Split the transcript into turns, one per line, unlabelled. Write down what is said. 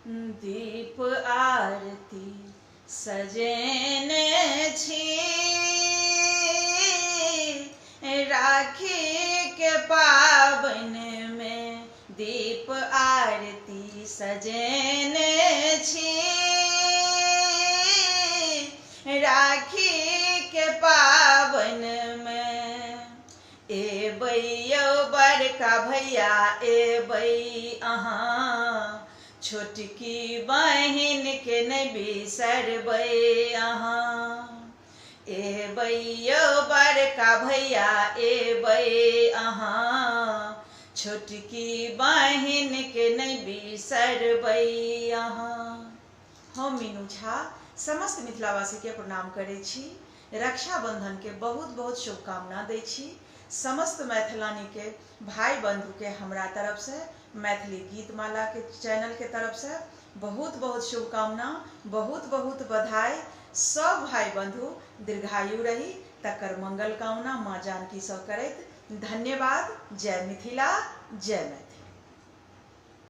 दीप आरती सजेने छी, राखी के पावन में दीप आरती सजेने छी, राखी के पावन में। एबै यौ बड़का भैया एबै अहाँ, छोटकी बहिन के नहीं बिसरबै अहाँ। एबै यौ बड़का भैया एबै अहाँ, छोटकी बहिन के नहीं बिसरबै अहाँ। हम मीनू झा समस्त मिथिलावासी के प्रणाम करै छी। रक्षाबंधन के बहुत बहुत शुभकामना दै छी। समस्त मैथिलानी के भाई बंधु के हमरा तरफ से, मैथिली गीत माला के चैनल के तरफ से बहुत बहुत शुभकामना, बहुत बहुत बधाई। सब भाई बंधु दीर्घायु रही तकर मंगल कामना माँ जानकी सँ करैत धन्यवाद। जय मिथिला, जय मैथिली।